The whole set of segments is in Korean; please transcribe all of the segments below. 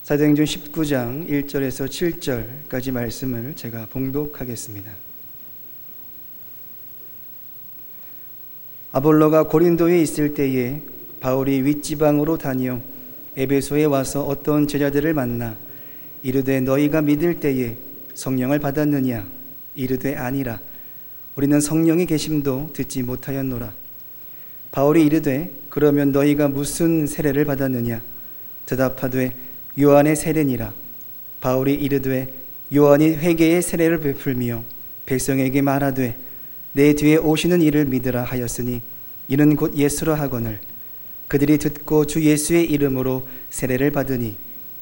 사도행전 19장 1절에서 7절까지 말씀을 제가 봉독하겠습니다. 아볼로가 고린도에 있을 때에 바울이 윗지방으로 다녀 에베소에 와서 어떤 제자들을 만나 이르되 너희가 믿을 때에 성령을 받았느냐? 이르되 아니라 우리는 성령의 계심도 듣지 못하였노라. 바울이 이르되 그러면 너희가 무슨 세례를 받았느냐? 대답하되 요한의 세례니라. 바울이 이르되 요한이 회개의 세례를 베풀며 백성에게 말하되 내 뒤에 오시는 이를 믿으라 하였으니 이는 곧 예수라 하거늘 그들이 듣고 주 예수의 이름으로 세례를 받으니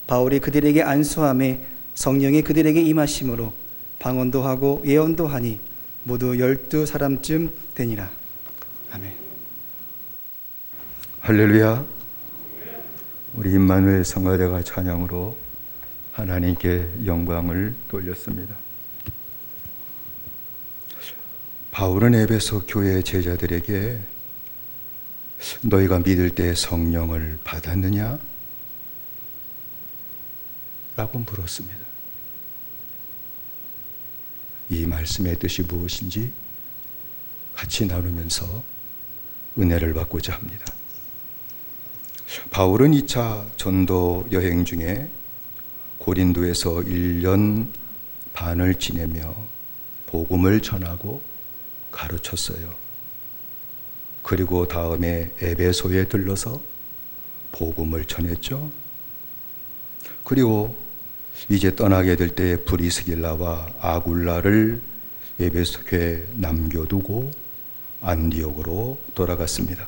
바울이 그들에게 안수함에 성령이 그들에게 임하심으로 방언도 하고 예언도 하니 모두 12사람쯤 되니라. 아멘. 할렐루야. 우리 임마누엘 성가대가 찬양으로 하나님께 영광을 돌렸습니다. 바울은 에베소 교회 제자들에게 너희가 믿을 때 성령을 받았느냐? 라고 물었습니다. 이 말씀의 뜻이 무엇인지 같이 나누면서 은혜를 받고자 합니다. 바울은 2차 전도 여행 중에 고린도에서 1년 반을 지내며 복음을 전하고 가르쳤어요. 그리고 다음에 에베소에 들러서 복음을 전했죠. 그리고 이제 떠나게 될 때 브리스길라와 아굴라를 에베소 교회에 남겨두고 안디옥으로 돌아갔습니다.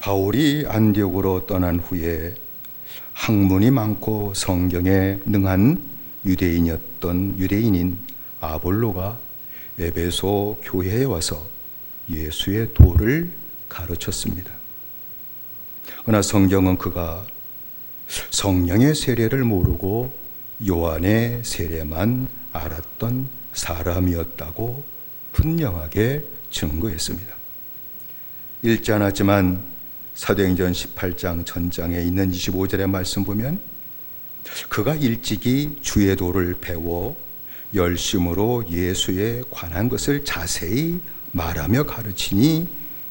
바울이 안디옥으로 떠난 후에 학문이 많고 성경에 능한 유대인인 아볼로가 에베소 교회에 와서 예수의 도를 가르쳤습니다. 그러나 성경은 그가 성령의 세례를 모르고 요한의 세례만 알았던 사람이었다고 분명하게 증거했습니다. 읽지 않았지만 사도행전 18장 전장에 있는 25절의 말씀 보면 그가 일찍이 주의 도를 배워 열심으로 예수에 관한 것을 자세히 말하며 가르치니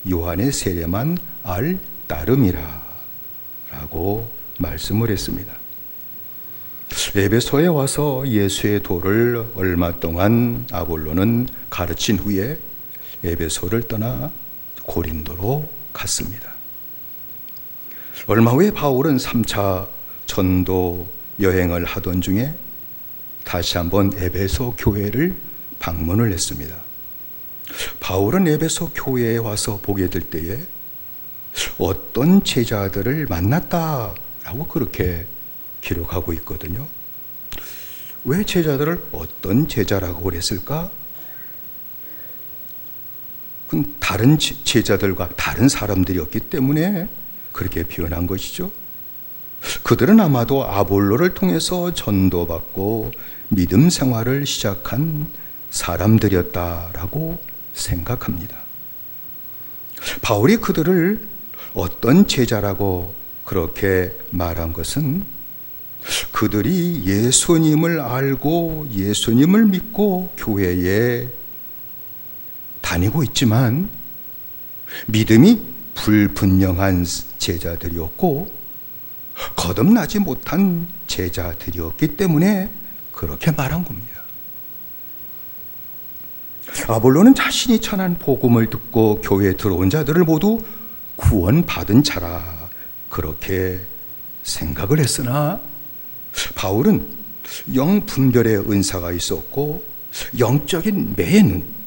요한의 세례만 알 따름이라 라고 말씀을 했습니다. 에베소에 와서 예수의 도를 얼마 동안 아볼로는 가르친 후에 에베소를 떠나 고린도로 갔습니다. 얼마 후에 바울은 3차 전도 여행을 하던 중에 다시 한번 에베소 교회를 방문을 했습니다. 바울은 에베소 교회에 와서 보게 될 때에 어떤 제자들을 만났다라고 그렇게 기록하고 있거든요. 왜 제자들을 어떤 제자라고 그랬을까? 그건 다른 제자들과 다른 사람들이었기 때문에 그렇게 표현한 것이죠. 그들은 아마도 아볼로를 통해서 전도받고 믿음 생활을 시작한 사람들이었다라고 생각합니다. 바울이 그들을 어떤 제자라고 그렇게 말한 것은 그들이 예수님을 알고 예수님을 믿고 교회에 다니고 있지만 믿음이 불분명한 제자들이었고 거듭나지 못한 제자들이었기 때문에 그렇게 말한 겁니다. 아볼로는 자신이 전한 복음을 듣고 교회에 들어온 자들을 모두 구원받은 자라 그렇게 생각을 했으나 바울은 영분별의 은사가 있었고 영적인 매의 눈,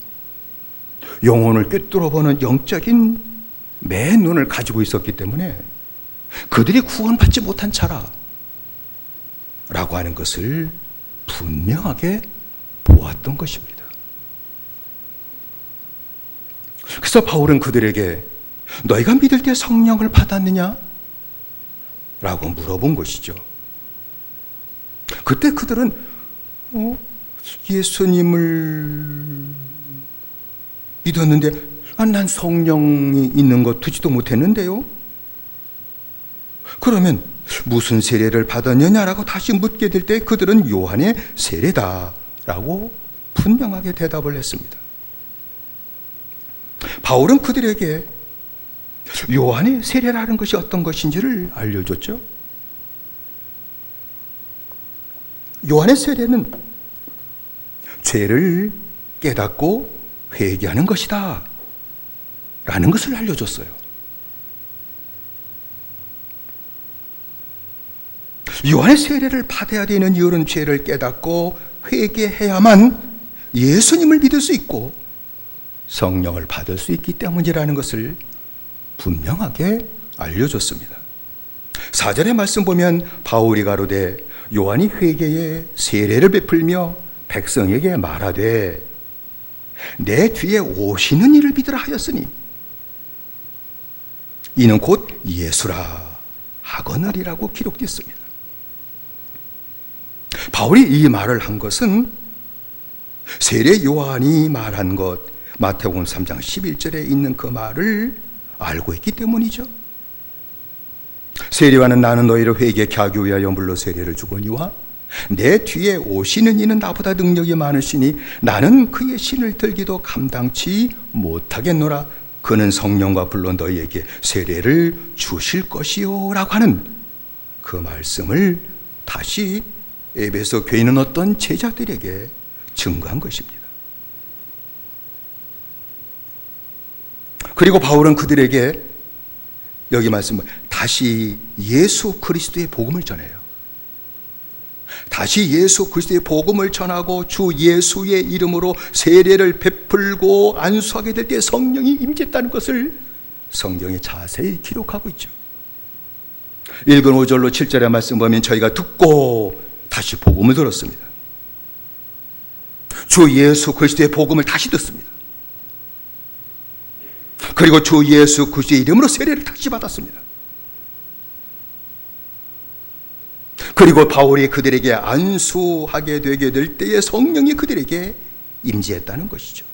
영혼을 꿰뚫어보는 영적인 매의 눈을 가지고 있었기 때문에 그들이 구원받지 못한 자라 라고 하는 것을 분명하게 보았던 것입니다. 그래서 바울은 그들에게 너희가 믿을 때 성령을 받았느냐? 라고 물어본 것이죠. 그때 그들은 예수님을 믿었는데 난 성령이 있는 것 듣지도 못했는데요. 그러면 무슨 세례를 받았느냐라고 다시 묻게 될 때 그들은 요한의 세례다라고 분명하게 대답을 했습니다. 바울은 그들에게 요한의 세례라는 것이 어떤 것인지를 알려줬죠. 요한의 세례는 죄를 깨닫고 회개하는 것이다 라는 것을 알려줬어요. 요한의 세례를 받아야 되는 이유는 죄를 깨닫고 회개해야만 예수님을 믿을 수 있고 성령을 받을 수 있기 때문이라는 것을 분명하게 알려줬습니다. 4절의 말씀 보면 바울이 가로되 요한이 회개에 세례를 베풀며 백성에게 말하되 내 뒤에 오시는 이를 믿으라 하였으니 이는 곧 예수라 하거늘이라고 기록되었습니다. 바울이 이 말을 한 것은 세례 요한이 말한 것, 마태복음 3장 11절에 있는 그 말을 알고 있기 때문이죠. 세례와는 나는 너희를 회개케 하기 위하여 물로 세례를 주거니와 내 뒤에 오시는 이는 나보다 능력이 많으시니 나는 그의 신을 들기도 감당치 못하겠노라. 그는 성령과 불로 너희에게 세례를 주실 것이요 라고 하는 그 말씀을 다시 에베소 교회 있는 어떤 제자들에게 증거한 것입니다. 그리고 바울은 그들에게 여기 말씀은 다시 예수 그리스도의 복음을 전해요. 다시 예수 그리스도의 복음을 전하고 주 예수의 이름으로 세례를 베풀고 안수하게 될 때 성령이 임재했다는 것을 성경에 자세히 기록하고 있죠. 읽은 5절로 7절의 말씀 보면 저희가 듣고 다시 복음을 들었습니다. 주 예수 그리스도의 복음을 다시 듣습니다. 그리고 주 예수 그리스도의 이름으로 세례를 다시 받았습니다. 그리고 바울이 그들에게 안수하게 되게 될 때에 성령이 그들에게 임재했다는 것이죠.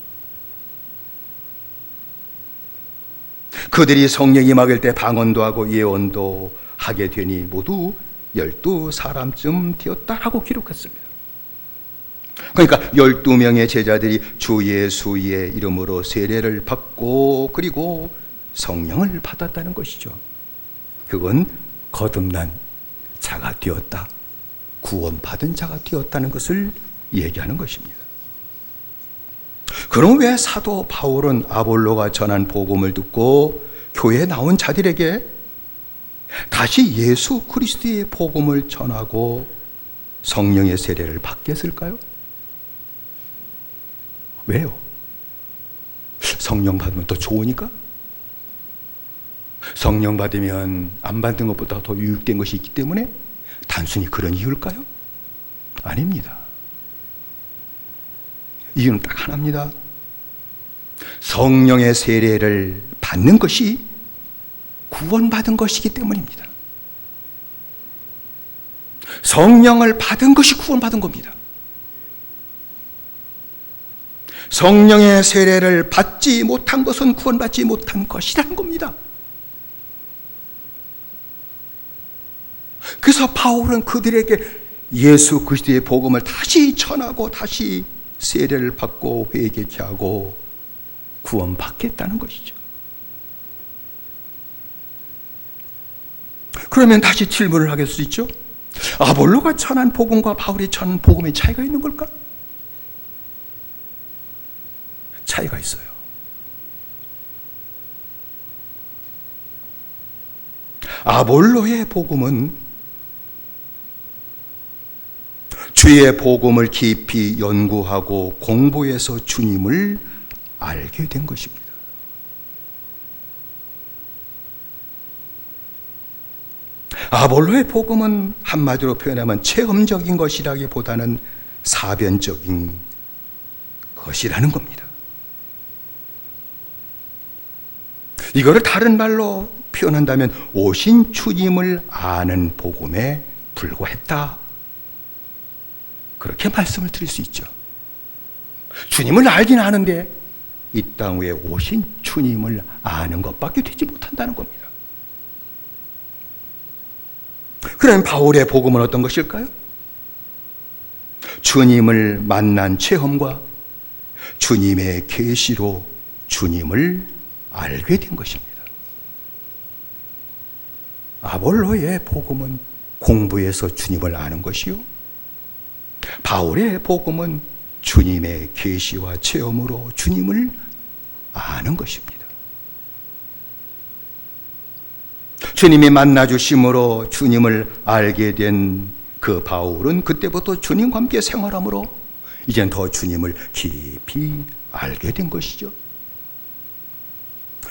그들이 성령이 임하길 때 방언도 하고 예언도 하게 되니 모두 12사람쯤 되었다라고 기록했습니다. 그러니까 12명의 제자들이 주 예수의 이름으로 세례를 받고 그리고 성령을 받았다는 것이죠. 그건 거듭난 자가 되었다, 구원받은 자가 되었다는 것을 얘기하는 것입니다. 그럼 왜 사도 바울은 아볼로가 전한 복음을 듣고 교회에 나온 자들에게 다시 예수 그리스도의 복음을 전하고 성령의 세례를 받게 했을까요? 왜요? 성령 받으면 더 좋으니까? 성령 받으면 안 받은 것보다 더 유익된 것이 있기 때문에 단순히 그런 이유일까요? 아닙니다. 이유는 딱 하나입니다. 성령의 세례를 받는 것이 구원받은 것이기 때문입니다. 성령을 받은 것이 구원받은 겁니다. 성령의 세례를 받지 못한 것은 구원받지 못한 것이라는 겁니다. 그래서 바울은 그들에게 예수 그리스도의 복음을 다시 전하고 다시 세례를 받고 회개케 하고 구원받겠다는 것이죠. 그러면 다시 질문을 하게 할 수 있죠. 아볼로가 전한 복음과 바울이 전한 복음의 차이가 있는 걸까? 차이가 있어요. 아볼로의 복음은 주의 복음을 깊이 연구하고 공부해서 주님을 알게 된 것입니다. 아볼로의 복음은 한마디로 표현하면 체험적인 것이라기보다는 사변적인 것이라는 겁니다. 이거를 다른 말로 표현한다면 오신 주님을 아는 복음에 불과했다, 그렇게 말씀을 드릴 수 있죠. 주님을 알긴 아는데 이 땅 위에 오신 주님을 아는 것밖에 되지 못한다는 겁니다. 그러면 바울의 복음은 어떤 것일까요? 주님을 만난 체험과 주님의 계시로 주님을 알게 된 것입니다. 아볼로의 복음은 공부해서 주님을 아는 것이요, 바울의 복음은 주님의 계시와 체험으로 주님을 아는 것입니다. 주님이 만나주심으로 주님을 알게 된 그 바울은 그때부터 주님과 함께 생활함으로 이젠 더 주님을 깊이 알게 된 것이죠.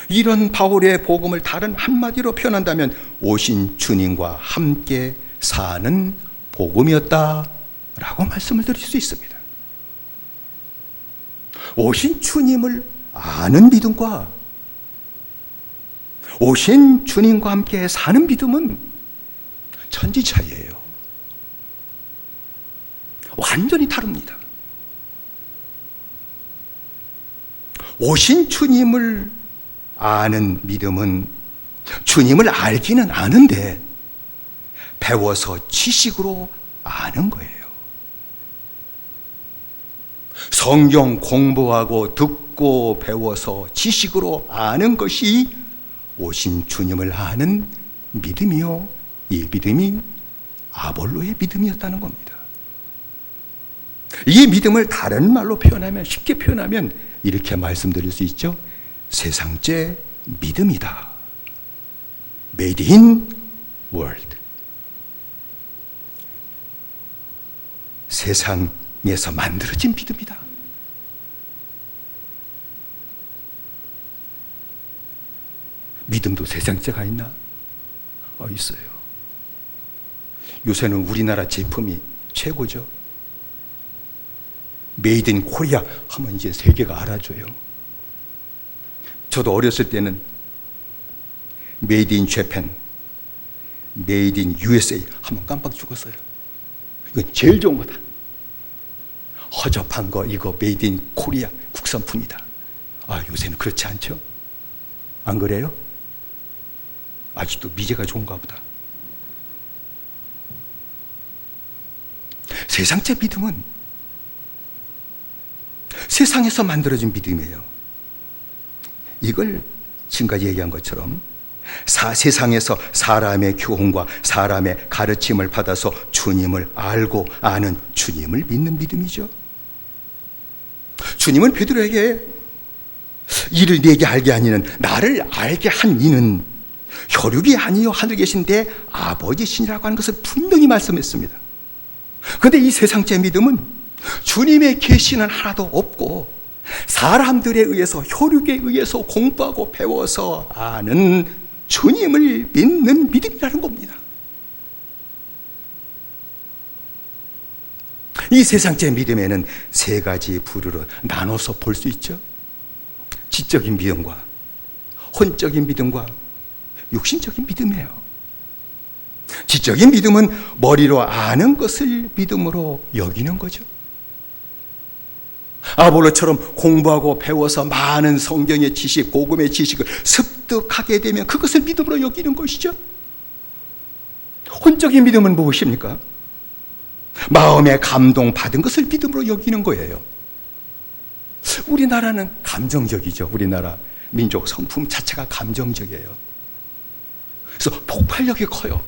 이런 바울의 복음을 다른 한마디로 표현한다면 오신 주님과 함께 사는 복음이었다라고 말씀을 드릴 수 있습니다. 오신 주님을 아는 믿음과 오신 주님과 함께 사는 믿음은 천지 차이예요. 완전히 다릅니다. 오신 주님을 아는 믿음은 주님을 알기는 아는데 배워서 지식으로 아는 거예요. 성경 공부하고 듣고 배워서 지식으로 아는 것이 오신 주님을 아는 믿음이요, 이 믿음이 아볼로의 믿음이었다는 겁니다. 이 믿음을 다른 말로 표현하면, 쉽게 표현하면 이렇게 말씀드릴 수 있죠. 세상째 믿음이다. Made in world. 세상에서 만들어진 믿음이다. 믿음도 세상째가 있나? 있어요. 요새는 우리나라 제품이 최고죠. 메이드 인 코리아 하면 이제 세계가 알아줘요. 저도 어렸을 때는 메이드 인 재팬, 메이드 인 USA 하면 깜빡 죽었어요. 이건 제일 좋은 거다. 허접한 거 이거 메이드 인 코리아 국산품이다. 요새는 그렇지 않죠? 안 그래요? 아직도 미제가 좋은가 보다. 세상째 믿음은 세상에서 만들어진 믿음이에요. 이걸 지금까지 얘기한 것처럼 세상에서 사람의 교훈과 사람의 가르침을 받아서 주님을 알고 아는 주님을 믿는 믿음이죠. 주님은 베드로에게 이를 네게 알게 하니는 나를 알게 한 이는 혈육이 아니요 하늘에 계신 내 아버지시니라고 하는 것을 분명히 말씀했습니다. 그런데 이 세상째 믿음은 주님의 계시는 하나도 없고 사람들에 의해서, 혈육에 의해서 공부하고 배워서 아는 주님을 믿는 믿음이라는 겁니다. 이 세상째 믿음에는 세 가지 부류로 나눠서 볼 수 있죠. 지적인 믿음과 혼적인 믿음과 육신적인 믿음이에요. 지적인 믿음은 머리로 아는 것을 믿음으로 여기는 거죠. 아볼로처럼 공부하고 배워서 많은 성경의 지식, 복음의 지식을 습득하게 되면 그것을 믿음으로 여기는 것이죠. 혼적인 믿음은 무엇입니까? 마음에 감동받은 것을 믿음으로 여기는 거예요. 우리나라는 감정적이죠. 우리나라 민족 성품 자체가 감정적이에요. 그래서 폭발력이 커요.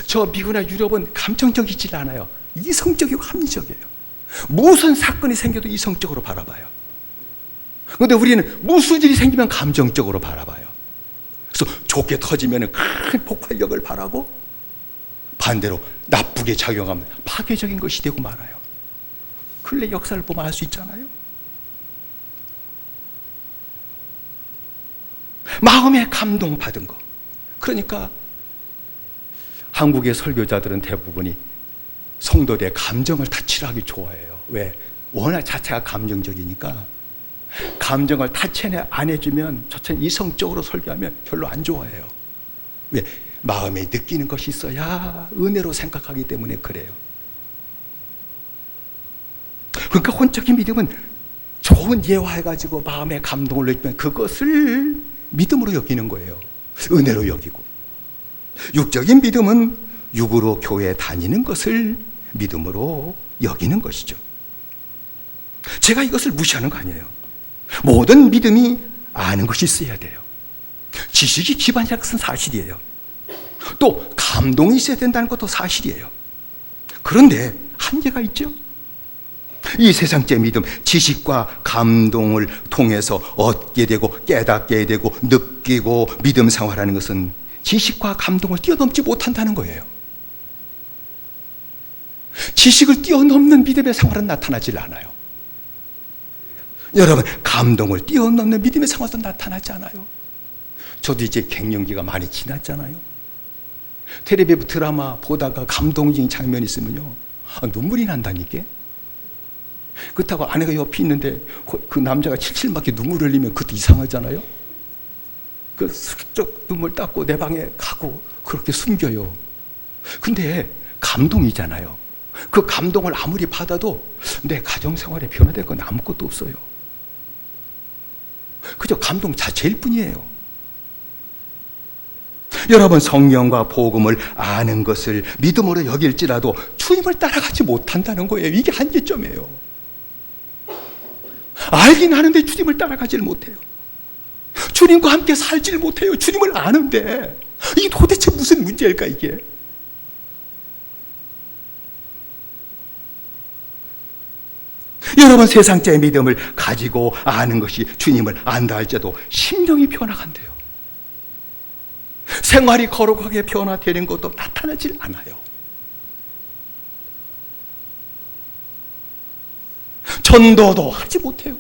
저 미국이나 유럽은 감정적이지 않아요. 이성적이고 합리적이에요. 무슨 사건이 생겨도 이성적으로 바라봐요. 그런데 우리는 무슨 일이 생기면 감정적으로 바라봐요. 그래서 좋게 터지면 큰 폭발력을 바라고 반대로 나쁘게 작용하면 파괴적인 것이 되고 말아요. 근래 역사를 보면 알 수 있잖아요. 마음에 감동받은 거. 그러니까 한국의 설교자들은 대부분이 성도들의 감정을 타치하기 좋아해요. 왜? 워낙 자체가 감정적이니까 감정을 타치 안 해주면 저처럼 이성적으로 설교하면 별로 안 좋아해요. 왜? 마음에 느끼는 것이 있어야 은혜로 생각하기 때문에 그래요. 그러니까 혼적인 믿음은 좋은 예화해가지고 마음에 감동을 느끼면 그것을 믿음으로 여기는 거예요. 은혜로 여기고. 육적인 믿음은 육으로 교회에 다니는 것을 믿음으로 여기는 것이죠. 제가 이것을 무시하는 거 아니에요. 모든 믿음이 아는 것이 있어야 돼요. 지식이 기반이라는 것은 사실이에요. 또 감동이 있어야 된다는 것도 사실이에요. 그런데 한계가 있죠. 이 세상적 믿음, 지식과 감동을 통해서 얻게 되고 깨닫게 되고 느끼고 믿음 생활하는 것은 지식과 감동을 뛰어넘지 못한다는 거예요. 지식을 뛰어넘는 믿음의 생활은 나타나질 않아요. 여러분, 감동을 뛰어넘는 믿음의 생활도 나타나지 않아요. 저도 이제 갱년기가 많이 지났잖아요. 텔레비 드라마 보다가 감동적인 장면이 있으면요, 눈물이 난다니까. 그렇다고 아내가 옆에 있는데 그 남자가 칠칠맞게 눈물 흘리면 그것도 이상하잖아요. 그 슬쩍 눈물 닦고 내 방에 가고 그렇게 숨겨요. 근데 감동이잖아요. 그 감동을 아무리 받아도 내 가정생활에 변화될 건 아무것도 없어요. 그저 감동 자체일 뿐이에요. 여러분, 성령과 복음을 아는 것을 믿음으로 여길지라도 주님을 따라가지 못한다는 거예요. 이게 한계점이에요. 알긴 아는데 주님을 따라가지를 못해요. 주님과 함께 살지를 못해요. 주님을 아는데 이게 도대체 무슨 문제일까 이게? 여러분, 세상자의 믿음을 가지고 아는 것이 주님을 안다 할지라도 심령이 변화간대요. 생활이 거룩하게 변화되는 것도 나타나질 않아요. 전도도 하지 못해요.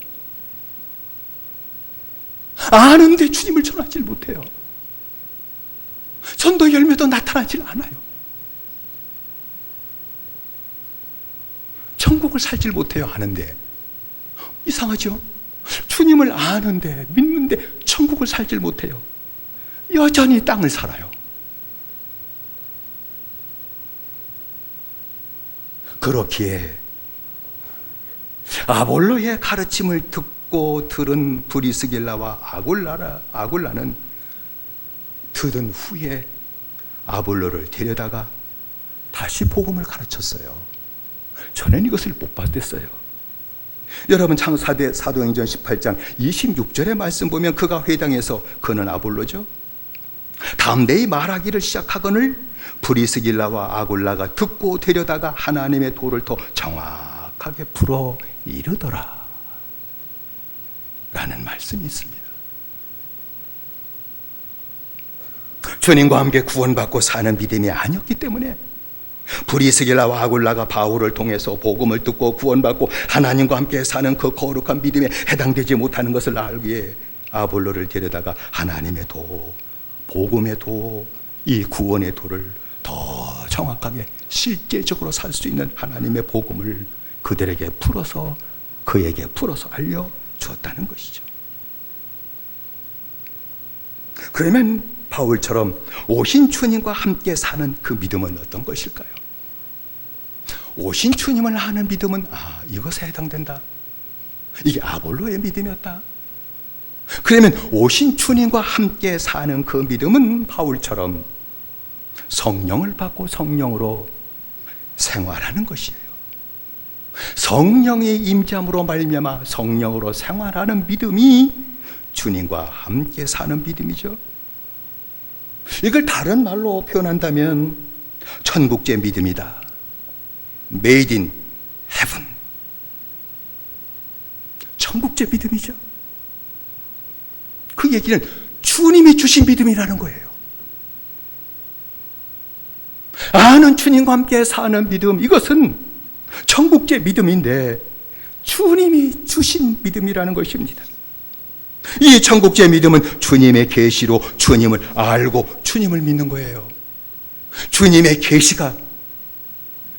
아는데 주님을 전하지 못해요. 전도 열매도 나타나질 않아요. 천국을 살질 못해요. 아는데. 이상하죠? 주님을 아는데 믿는데 천국을 살질 못해요. 여전히 땅을 살아요. 그렇기에 아볼로의 가르침을 듣고 들은 브리스길라와 아굴라는 들은 후에 아볼로를 데려다가 다시 복음을 가르쳤어요. 저는 이것을 못 받았어요. 여러분, 사도행전 18장 26절의 말씀 보면 그가 회당에서, 그는 아볼로죠, 담대히 말하기를 시작하거늘 브리스길라와 아굴라가 듣고 데려다가 하나님의 도를 더 정확하게 풀어 이르더라 라는 말씀이 있습니다. 주님과 함께 구원받고 사는 믿음이 아니었기 때문에 브리스길라와 아굴라가 바울을 통해서 복음을 듣고 구원받고 하나님과 함께 사는 그 거룩한 믿음에 해당되지 못하는 것을 알기에 아볼로를 데려다가 하나님의 도, 복음의 도, 이 구원의 도를 더 정확하게 실제적으로 살 수 있는 하나님의 복음을 그들에게 풀어서, 그에게 풀어서 알려주었다는 것이죠. 그러면 바울처럼 오신 주님과 함께 사는 그 믿음은 어떤 것일까요? 오신 주님을 아는 믿음은 이것에 해당된다. 이게 아볼로의 믿음이었다. 그러면 오신 주님과 함께 사는 그 믿음은 바울처럼 성령을 받고 성령으로 생활하는 것이에요. 성령의 임재함으로 말미암아 성령으로 생활하는 믿음이 주님과 함께 사는 믿음이죠. 이걸 다른 말로 표현한다면 천국제 믿음이다. Made in heaven. 천국제 믿음이죠. 그 얘기는 주님이 주신 믿음이라는 거예요. 아는 주님과 함께 사는 믿음, 이것은 천국제 믿음인데 주님이 주신 믿음이라는 것입니다. 이 천국제 믿음은 주님의 계시로 주님을 알고 주님을 믿는 거예요. 주님의 계시가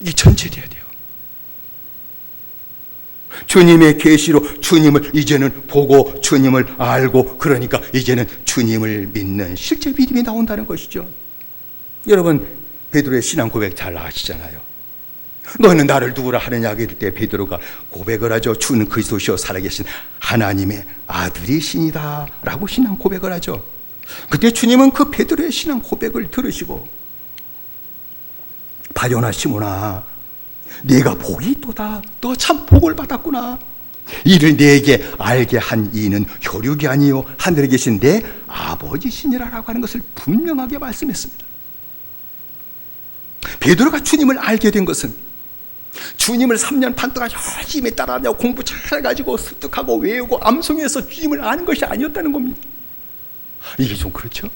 이 전체돼야 돼요. 주님의 계시로 주님을 이제는 보고 주님을 알고, 그러니까 이제는 주님을 믿는 실제 믿음이 나온다는 것이죠. 여러분, 베드로의 신앙 고백 잘 아시잖아요. 너는 나를 누구라 하느냐 하길 때 베드로가 고백을 하죠. 주는 그리스도시요 살아계신 하나님의 아들이시니다 라고 신앙 고백을 하죠. 그때 주님은 그 베드로의 신앙 고백을 들으시고 바요나 시몬아, 네가 복이 있도다. 너 참 복을 받았구나. 이를 네게 알게 한 이는 혈육이 아니요 하늘에 계신 내 아버지시니라라고 하는 것을 분명하게 말씀했습니다. 베드로가 주님을 알게 된 것은 주님을 3년 반 동안 열심히 따라하며 공부 잘해가지고 습득하고 외우고 암송해서 주님을 아는 것이 아니었다는 겁니다. 이게 좀 그렇죠?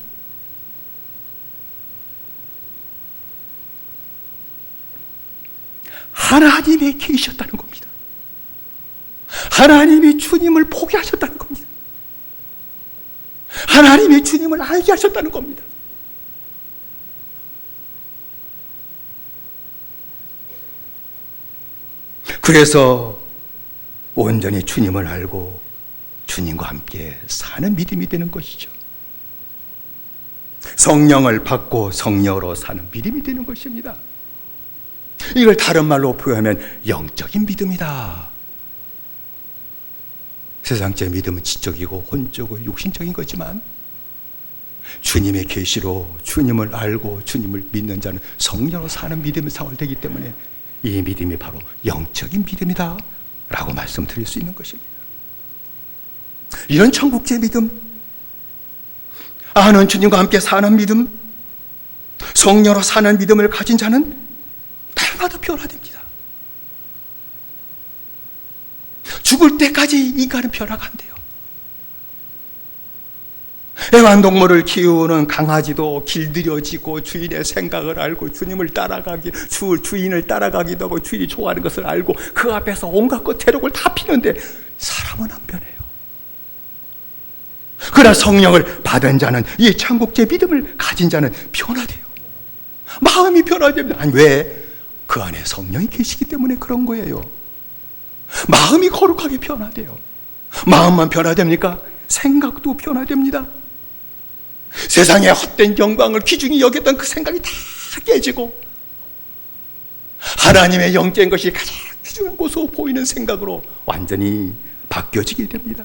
하나님의 계시였다는 겁니다. 하나님이 주님을 보게 하셨다는 겁니다. 하나님이 주님을 알게 하셨다는 겁니다. 그래서 온전히 주님을 알고 주님과 함께 사는 믿음이 되는 것이죠. 성령을 받고 성령으로 사는 믿음이 되는 것입니다. 이걸 다른 말로 표현하면 영적인 믿음이다. 세상적 믿음은 지적이고 혼적이고 육신적인 거지만 주님의 계시로 주님을 알고 주님을 믿는 자는 성령으로 사는 믿음이 생활되기 때문에 이 믿음이 바로 영적인 믿음이다 라고 말씀드릴 수 있는 것입니다. 이런 천국제 믿음, 아는 주님과 함께 사는 믿음, 성령으로 사는 믿음을 가진 자는 날마다 변화됩니다. 죽을 때까지 인간은 변화가 안 돼요. 애완동물을 키우는 강아지도 길들여지고 주인의 생각을 알고 주님을 따라가기, 주인을 따라가기도 하고 주인이 좋아하는 것을 알고 그 앞에서 온갖 것 대록을 다 피는데 사람은 안 변해요. 그러나 성령을 받은 자는, 이 천국제 믿음을 가진 자는 변화돼요. 마음이 변화됩니다. 아니, 왜? 그 안에 성령이 계시기 때문에 그런 거예요. 마음이 거룩하게 변화돼요. 마음만 변화됩니까? 생각도 변화됩니다. 세상의 헛된 영광을 귀중히 여겼던 그 생각이 다 깨지고 하나님의 영적인 것이 가장 귀중한 것으로 보이는 생각으로 완전히 바뀌어지게 됩니다.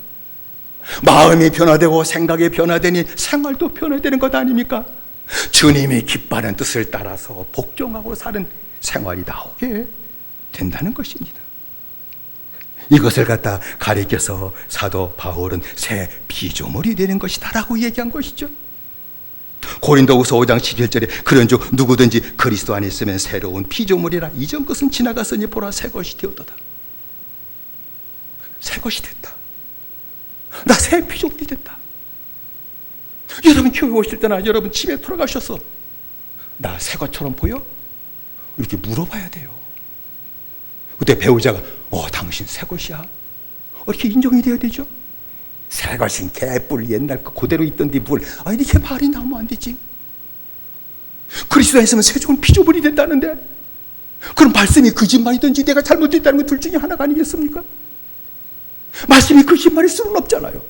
마음이 변화되고 생각이 변화되니 생활도 변화되는 것 아닙니까? 주님이 기뻐하는 뜻을 따라서 복종하고 사는 생활이 나오게 된다는 것입니다. 이것을 갖다 가리켜서 사도 바울은 새 피조물이 되는 것이다라고 얘기한 것이죠. 고린도후서 5장 11절에 그런즉 누구든지 그리스도 안에 있으면 새로운 피조물이라 이전 것은 지나갔으니 보라 새 것이 되었도다. 새 것이 됐다. 나 새 피조물이 됐다. 여러분 교회 오실 때나 여러분 집에 돌아가셔서 나 새 것처럼 보여? 이렇게 물어봐야 돼요. 그때 배우자가 당신 새 것이야? 이렇게 인정이 돼야 되죠. 새 것인 개뿔 옛날 거 그대로 있던데 뭘 이렇게 말이 나오면 안 되지. 그리스도 안에 있으면 새 좋은 피조물이 된다는데 그럼 말씀이 거짓말이든지 내가 잘못됐다는 건 둘 중에 하나가 아니겠습니까? 말씀이 거짓말일 수는 없잖아요.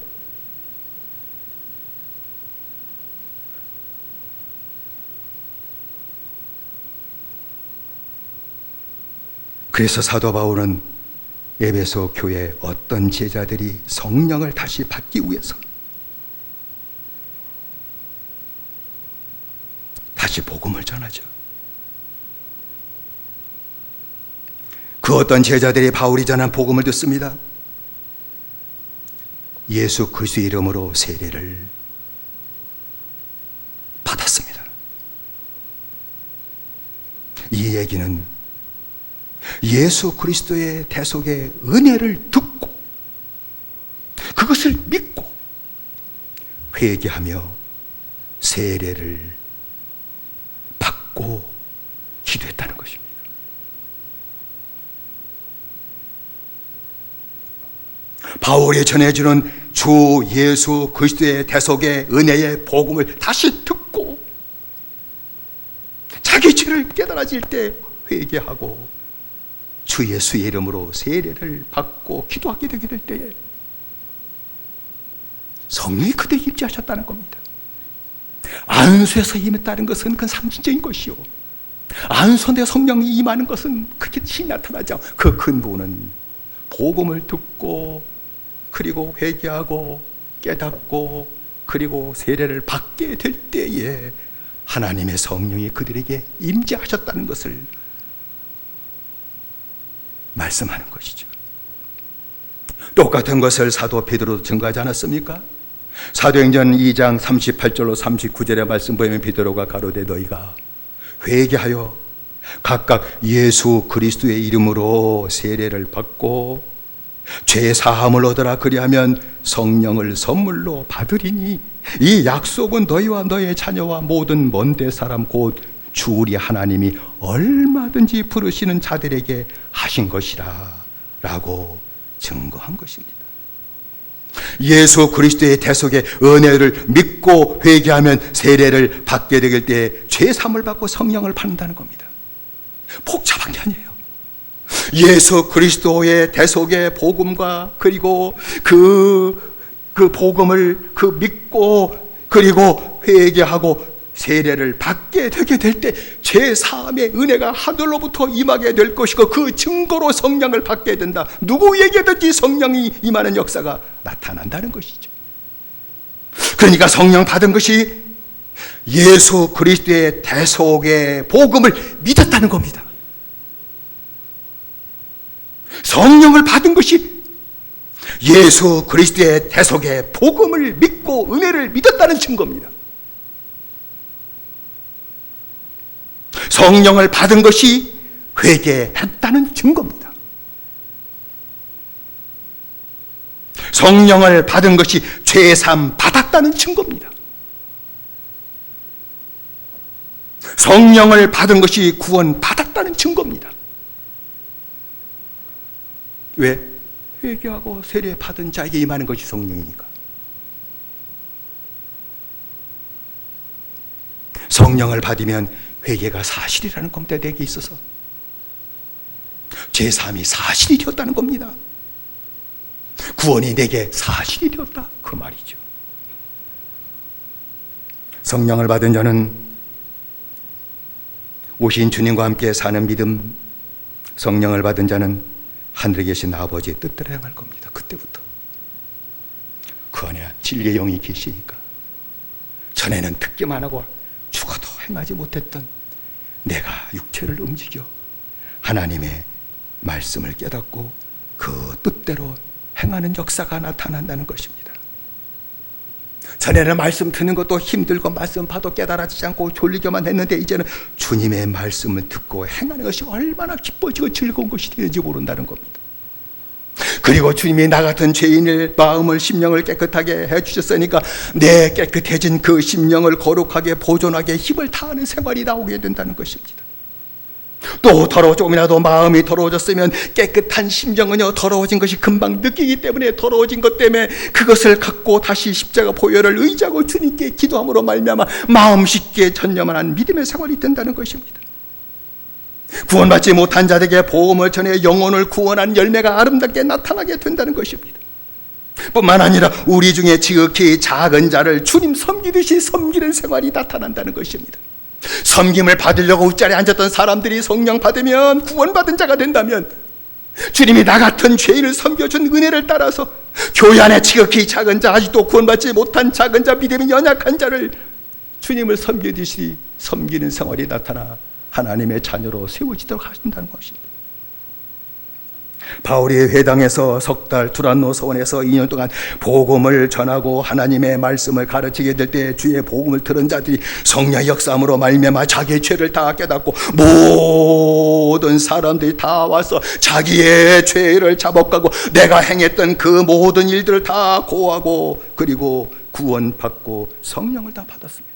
그래서 사도 바울은 에베소 교회 어떤 제자들이 성령을 다시 받기 위해서 다시 복음을 전하죠. 그 어떤 제자들이 바울이 전한 복음을 듣습니다. 예수 그리스도의 이름으로 세례를 받았습니다. 이 얘기는 예수 그리스도의 대속의 은혜를 듣고 그것을 믿고 회개하며 세례를 받고 기도했다는 것입니다. 바울이 전해주는 주 예수 그리스도의 대속의 은혜의 복음을 다시 듣고 자기 죄를 깨달아질 때 회개하고 주 예수의 이름으로 세례를 받고 기도하게 되게 될 때에 성령이 그대에 임재하셨다는 겁니다. 안수에서 임했다는 것은 그건 상징적인 것이요, 안수에 성령이 임하는 것은 그렇게 신이 나타나지 않고 그 근본은 복음을 듣고 그리고 회개하고 깨닫고 그리고 세례를 받게 될 때에 하나님의 성령이 그들에게 임재하셨다는 것을 말씀하는 것이죠. 똑같은 것을 사도 베드로도 증거하지 않았습니까? 사도행전 2장 38절로 39절의 말씀 보면 베드로가 가로되 너희가 회개하여 각각 예수 그리스도의 이름으로 세례를 받고 죄 사함을 얻으라 그리하면 성령을 선물로 받으리니 이 약속은 너희와 너의 자녀와 모든 먼데 사람 곧 주 우리 하나님이 얼마든지 부르시는 자들에게 하신 것이라 라고 증거한 것입니다. 예수 그리스도의 대속의 은혜를 믿고 회개하면 세례를 받게 될 때 죄 사함을 받고 성령을 받는다는 겁니다. 복잡한 게 아니에요. 예수 그리스도의 대속의 복음과 그리고 그 복음을 믿고 그리고 회개하고 세례를 받게 되게 될 때 죄 사함의 은혜가 하늘로부터 임하게 될 것이고 그 증거로 성령을 받게 된다. 누구에게든지 성령이 임하는 역사가 나타난다는 것이죠. 그러니까 성령 받은 것이 예수 그리스도의 대속의 복음을 믿었다는 겁니다. 성령을 받은 것이 예수 그리스도의 대속의 복음을 믿고 은혜를 믿었다는 증거입니다. 성령을 받은 것이 회개했다는 증거입니다. 성령을 받은 것이 죄사함 받았다는 증거입니다. 성령을 받은 것이 구원 받았다는 증거입니다. 왜? 회개하고 세례 받은 자에게 임하는 것이 성령이니까. 성령을 받으면 회개가 사실이라는 겁니다. 내게 있어서 죄사함이 사실이 되었다는 겁니다. 구원이 내게 사실이 되었다 그 말이죠. 성령을 받은 자는 오신 주님과 함께 사는 믿음, 성령을 받은 자는 하늘에 계신 아버지의 뜻대로 행할 겁니다. 그때부터 그 안에 진리의 영이 계시니까 전에는 듣기만 하고 죽어도 행하지 못했던 내가 육체를 움직여 하나님의 말씀을 깨닫고 그 뜻대로 행하는 역사가 나타난다는 것입니다. 전에는 말씀 듣는 것도 힘들고 말씀 봐도 깨달아지지 않고 졸리게만 했는데 이제는 주님의 말씀을 듣고 행하는 것이 얼마나 기뻐지고 즐거운 것이 되는지 모른다는 겁니다. 그리고 주님이 나 같은 죄인의 마음을 심령을 깨끗하게 해주셨으니까 내 깨끗해진 그 심령을 거룩하게 보존하게 힘을 다하는 생활이 나오게 된다는 것입니다. 또 조금이라도 마음이 더러워졌으면 깨끗한 심령은요 더러워진 것이 금방 느끼기 때문에 더러워진 것 때문에 그것을 갖고 다시 십자가 보혈을 의지하고 주님께 기도함으로 말미암아 마음 쉽게 전념한 믿음의 생활이 된다는 것입니다. 구원받지 못한 자들에게 복음을 전해 영혼을 구원한 열매가 아름답게 나타나게 된다는 것입니다. 뿐만 아니라 우리 중에 지극히 작은 자를 주님 섬기듯이 섬기는 생활이 나타난다는 것입니다. 섬김을 받으려고 웃자리에 앉았던 사람들이 성령 받으면 구원받은 자가 된다면 주님이 나 같은 죄인을 섬겨준 은혜를 따라서 교회 안에 지극히 작은 자, 아직도 구원받지 못한 작은 자, 믿음이 연약한 자를 주님을 섬기듯이 섬기는 생활이 나타나 하나님의 자녀로 세워지도록 하신다는 것입니다. 바울이 회당에서 석 달 두란노 서원에서 2년 동안 복음을 전하고 하나님의 말씀을 가르치게 될 때 주의 복음을 들은 자들이 성령의 역사함으로 말미암아 자기의 죄를 다 깨닫고 모든 사람들이 다 와서 자기의 죄를 자복하고 내가 행했던 그 모든 일들을 다 고하고 그리고 구원받고 성령을 다 받았습니다.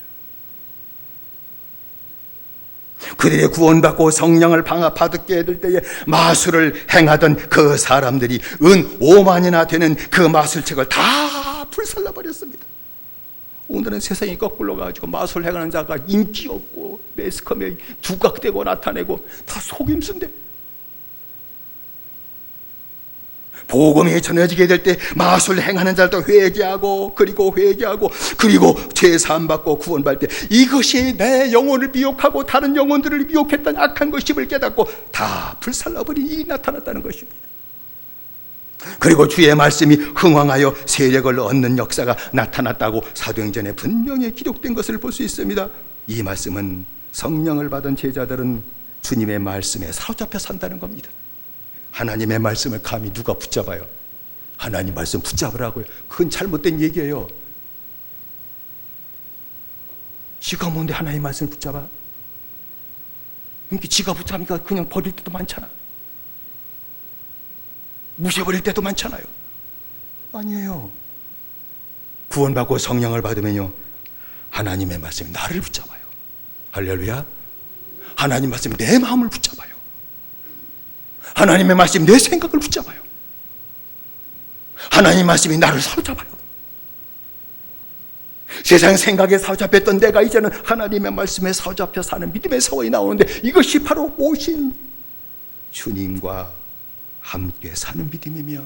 그들이 구원받고 성령을 받게 될 때에 마술을 행하던 그 사람들이 은 5만이나 되는 그 마술책을 다 불살라버렸습니다. 오늘은 세상이 거꾸로 가지고 마술 행하는 자가 인기 없고 매스컴에 두각되고 나타내고 다 속임수인데 복음이 전해지게 될 때 마술 행하는 자도 회개하고 그리고 죄 사함 받고 구원받을 때 이것이 내 영혼을 미혹하고 다른 영혼들을 미혹했던 악한 것임을 깨닫고 다 불살라버린 일이 나타났다는 것입니다. 그리고 주의 말씀이 흥왕하여 세력을 얻는 역사가 나타났다고 사도행전에 분명히 기록된 것을 볼 수 있습니다. 이 말씀은 성령을 받은 제자들은 주님의 말씀에 사로잡혀 산다는 겁니다. 하나님의 말씀을 감히 누가 붙잡아요? 하나님 말씀 붙잡으라고요. 그건 잘못된 얘기예요. 지가 뭔데 하나님 말씀을 붙잡아? 그러니까 지가 붙잡으니까 그냥 버릴 때도 많잖아. 무시해버릴 때도 많잖아요. 아니에요. 구원받고 성령을 받으면요, 하나님의 말씀이 나를 붙잡아요. 할렐루야. 하나님 말씀이 내 마음을 붙잡아요. 하나님의 말씀이 내 생각을 붙잡아요. 하나님 말씀이 나를 사로잡아요. 세상 생각에 사로잡혔던 내가 이제는 하나님의 말씀에 사로잡혀 사는 믿음의 세월이 나오는데, 이것이 바로 오신 주님과 함께 사는 믿음이며,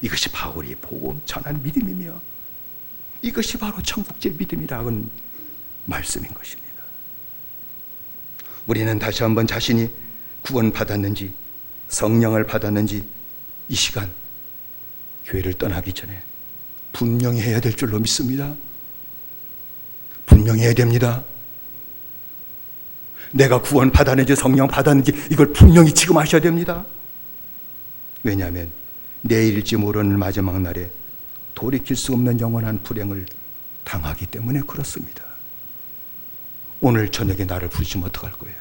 이것이 바울이 복음 전하는 믿음이며, 이것이 바로 천국제 믿음이라는 말씀인 것입니다. 우리는 다시 한번 자신이 구원받았는지 성령을 받았는지 이 시간 교회를 떠나기 전에 분명히 해야 될 줄로 믿습니다. 분명히 해야 됩니다. 내가 구원받았는지 성령 받았는지 이걸 분명히 지금 하셔야 됩니다. 왜냐하면 내일일지 모르는 마지막 날에 돌이킬 수 없는 영원한 불행을 당하기 때문에 그렇습니다. 오늘 저녁에 나를 부르시면 어떡할 거예요?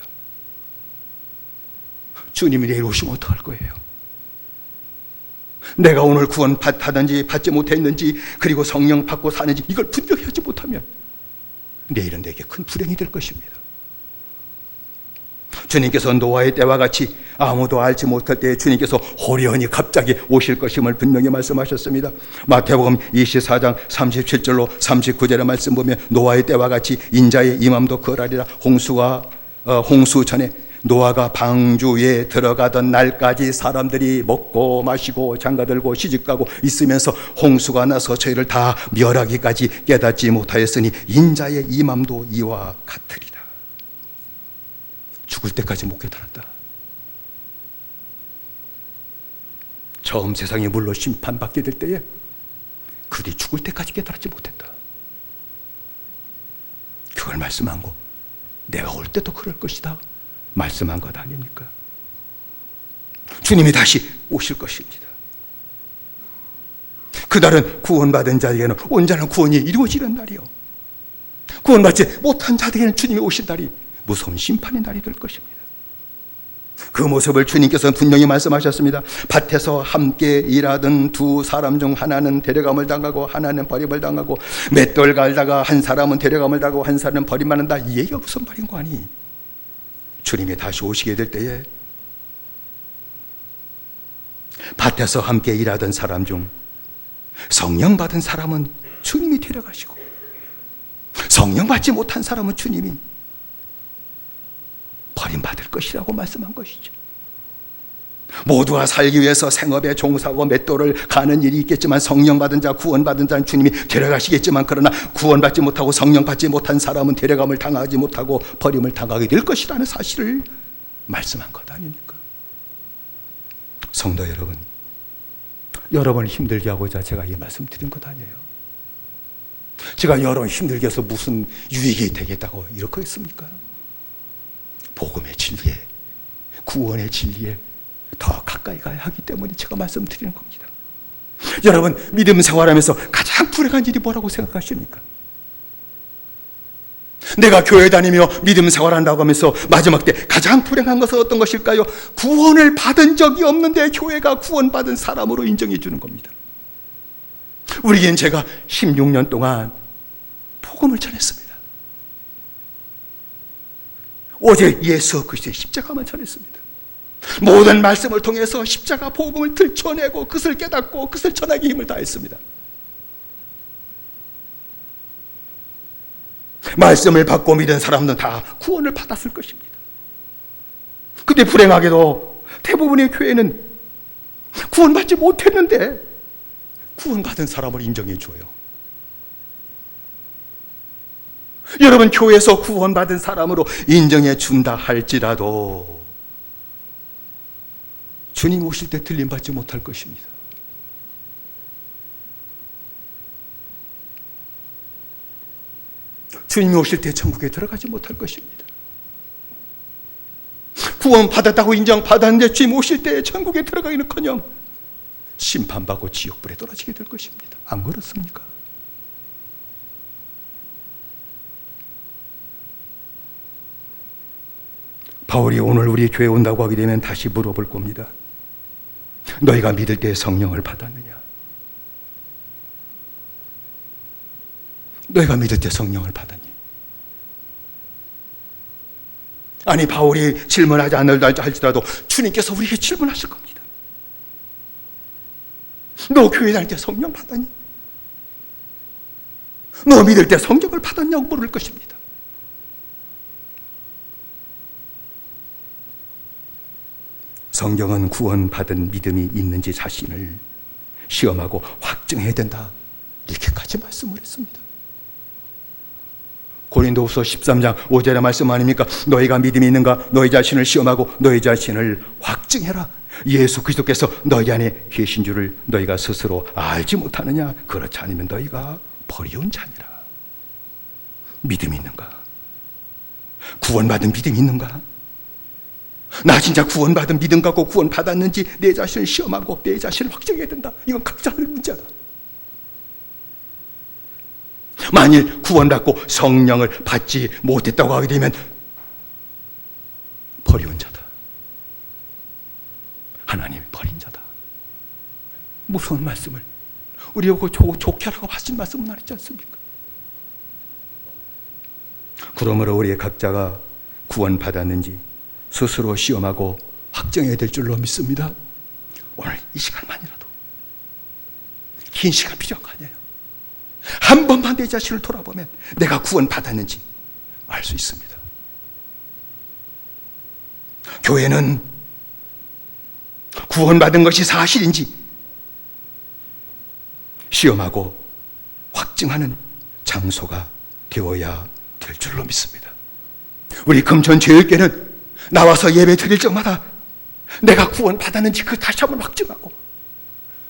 주님이 내일 오시면 어떡할 거예요? 내가 오늘 구원 받았는지 받지 못했는지, 그리고 성령 받고 사는지 이걸 분명히 하지 못하면 내일은 내게 큰 불행이 될 것입니다. 주님께서 노아의 때와 같이 아무도 알지 못할 때에 주님께서 호련히 갑자기 오실 것임을 분명히 말씀하셨습니다. 마태복음 24장 37절로 39절의 말씀 보면, 노아의 때와 같이 인자의 임함도 그러하리라. 홍수 전에 노아가 방주에 들어가던 날까지 사람들이 먹고 마시고 장가들고 시집가고 있으면서 홍수가 나서 저희를 다 멸하기까지 깨닫지 못하였으니 인자의 임함도 이와 같으리라. 죽을 때까지 못 깨달았다. 처음 세상의 물로 심판받게 될 때에 그들이 죽을 때까지 깨달지 못했다. 그걸 말씀한 거, 내가 올 때도 그럴 것이다 말씀한 것 아닙니까? 주님이 다시 오실 것입니다. 그날은 구원받은 자에게는 온전한 구원이 이루어지는 날이요, 구원받지 못한 자들에게는 주님이 오신 날이 무서운 심판의 날이 될 것입니다. 그 모습을 주님께서는 분명히 말씀하셨습니다. 밭에서 함께 일하던 두 사람 중 하나는 데려감을 당하고 하나는 버림을 당하고, 맷돌 갈다가 한 사람은 데려감을 당하고 한 사람은 버림을 한다. 이 얘기가 무슨 말인 거 아니? 주님이 다시 오시게 될 때에 밭에서 함께 일하던 사람 중 성령 받은 사람은 주님이 데려가시고, 성령 받지 못한 사람은 주님이 버림받을 것이라고 말씀한 것이죠. 모두가 살기 위해서 생업에 종사하고 맷돌을 가는 일이 있겠지만, 성령 받은 자, 구원받은 자는 주님이 데려가시겠지만, 그러나 구원받지 못하고 성령 받지 못한 사람은 데려감을 당하지 못하고 버림을 당하게 될 것이라는 사실을 말씀한 것 아닙니까? 성도 여러분, 여러분을 힘들게 하고자 제가 이 말씀 드린 것 아니에요. 제가 여러분 힘들게 해서 무슨 유익이 되겠다고 이렇게 했습니까? 복음의 진리에, 구원의 진리에 더 가까이 가야 하기 때문에 제가 말씀드리는 겁니다. 여러분, 믿음 생활하면서 가장 불행한 일이 뭐라고 생각하십니까? 내가 교회 다니며 믿음 생활한다고 하면서 마지막 때 가장 불행한 것은 어떤 것일까요? 구원을 받은 적이 없는데 교회가 구원받은 사람으로 인정해 주는 겁니다. 우리에겐 제가 16년 동안 복음을 전했습니다. 오직 예수 그리스도의 십자가만 전했습니다. 모든 말씀을 통해서 십자가 복음을 들춰내고 그것을 깨닫고 그것을 전하기 힘을 다했습니다. 말씀을 받고 믿은 사람들은 다 구원을 받았을 것입니다. 근데 불행하게도 대부분의 교회는 구원받지 못했는데 구원받은 사람을 인정해 줘요. 여러분, 교회에서 구원받은 사람으로 인정해 준다 할지라도 주님 오실 때 들림받지 못할 것입니다. 주님이 오실 때 천국에 들어가지 못할 것입니다. 구원 받았다고 인정받았는데 주님 오실 때 천국에 들어가기는커녕 심판받고 지옥불에 떨어지게 될 것입니다. 안 그렇습니까? 바울이 오늘 우리 교회에 온다고 하게 되면 다시 물어볼 겁니다. 너희가 믿을 때 성령을 받았느냐? 너희가 믿을 때 성령을 받았니? 아니, 바울이 질문하지 않는다 할지라도 주님께서 우리에게 질문하실 겁니다. 너 교회 다닐 때 성령 받았니? 너 믿을 때 성령을 받았냐고 물을 것입니다. 성경은 구원받은 믿음이 있는지 자신을 시험하고 확증해야 된다, 이렇게까지 말씀을 했습니다. 고린도후서 13장 5절의 말씀 아닙니까? 너희가 믿음이 있는가? 너희 자신을 시험하고 너희 자신을 확증해라. 예수 그리스도께서 너희 안에 계신 줄을 너희가 스스로 알지 못하느냐? 그렇지 않으면 너희가 버리운 자니라. 믿음이 있는가? 구원받은 믿음이 있는가? 나 진짜 구원받은 믿음 갖고 구원받았는지 내 자신을 시험하고 내 자신을 확증해야 된다. 이건 각자 하는 문제다. 만일 구원받고 성령을 받지 못했다고 하게 되면 버려온 자다. 하나님이 버린 자다. 무서운 말씀을 우리하고 좋게 하라고 하신 말씀은 아니지 않습니까? 그러므로 우리 각자가 구원받았는지 스스로 시험하고 확정해야 될 줄로 믿습니다. 오늘 이 시간만이라도, 긴 시간 필요한 거 아니에요. 한 번만 내 자신을 돌아보면 내가 구원받았는지 알 수 있습니다. 교회는 구원받은 것이 사실인지 시험하고 확증하는 장소가 되어야 될 줄로 믿습니다. 우리 금천제일교회는 나와서 예배 드릴 적마다 내가 구원받았는지 그 다시 한번 확증하고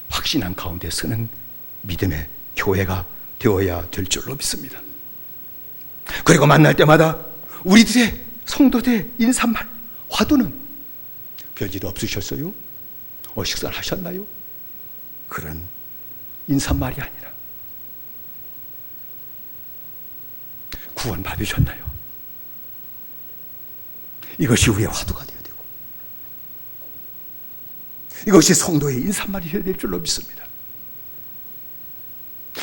확신한 가운데 서는 믿음의 교회가 되어야 될 줄로 믿습니다. 그리고 만날 때마다 우리들의 성도들의 인사말, 화두는 별일 없으셨어요? 식사를 하셨나요? 그런 인사말이 아니라 구원 받으셨나요? 이것이 우리의 화두가 되어야 되고 이것이 성도의 인사말이 되어야 될 줄로 믿습니다.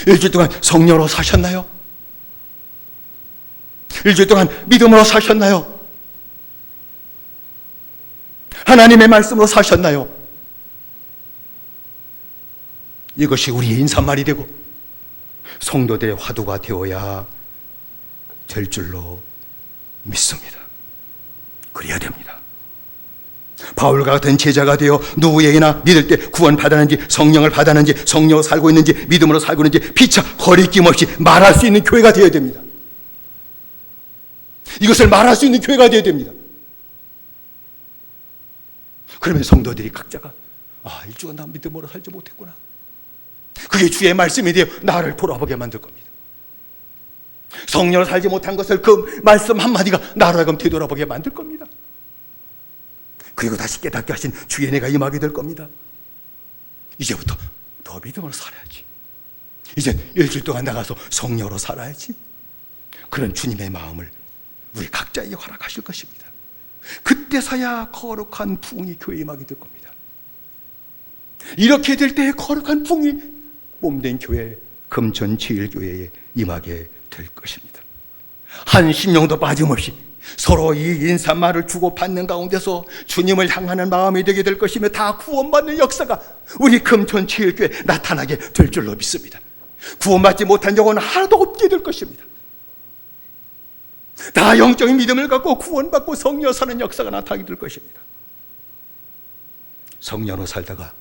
일주일 동안 성령으로 사셨나요? 일주일 동안 믿음으로 사셨나요? 하나님의 말씀으로 사셨나요? 이것이 우리의 인사말이 되고 성도들의 화두가 되어야 될 줄로 믿습니다. 그래야 됩니다. 바울과 같은 제자가 되어 누구에게나 믿을 때 구원받았는지 성령을 받았는지 성령으로 살고 있는지 믿음으로 살고 있는지 피차 거리낌 없이 말할 수 있는 교회가 되어야 됩니다. 이것을 말할 수 있는 교회가 되어야 됩니다. 그러면 성도들이 각자가 일주간 나 믿음으로 살지 못했구나, 그게 주의 말씀이 되어 나를 돌아보게 만들 겁니다. 성령으로 살지 못한 것을 그 말씀 한마디가 나로 하여금 되돌아보게 만들 겁니다. 그리고 다시 깨닫게 하신 주의 은혜가 임하게 될 겁니다. 이제부터 더 믿음으로 살아야지. 이제 일주일 동안 나가서 성령으로 살아야지. 그런 주님의 마음을 우리 각자에게 허락하실 것입니다. 그때서야 거룩한 부흥이 교회에 임하게 될 겁니다. 이렇게 될 때에 거룩한 부흥이 몸된 교회, 금천제일교회에 임하게 될 것입니다. 한 심령도 빠짐없이 서로 이 인사말을 주고받는 가운데서 주님을 향하는 마음이 되게 될 것이며 다 구원받는 역사가 우리 금천제일교회에 나타나게 될 줄로 믿습니다. 구원받지 못한 영혼은 하나도 없게 될 것입니다. 다 영적인 믿음을 갖고 구원받고 성령으로 사는 역사가 나타나게 될 것입니다. 성령으로 살다가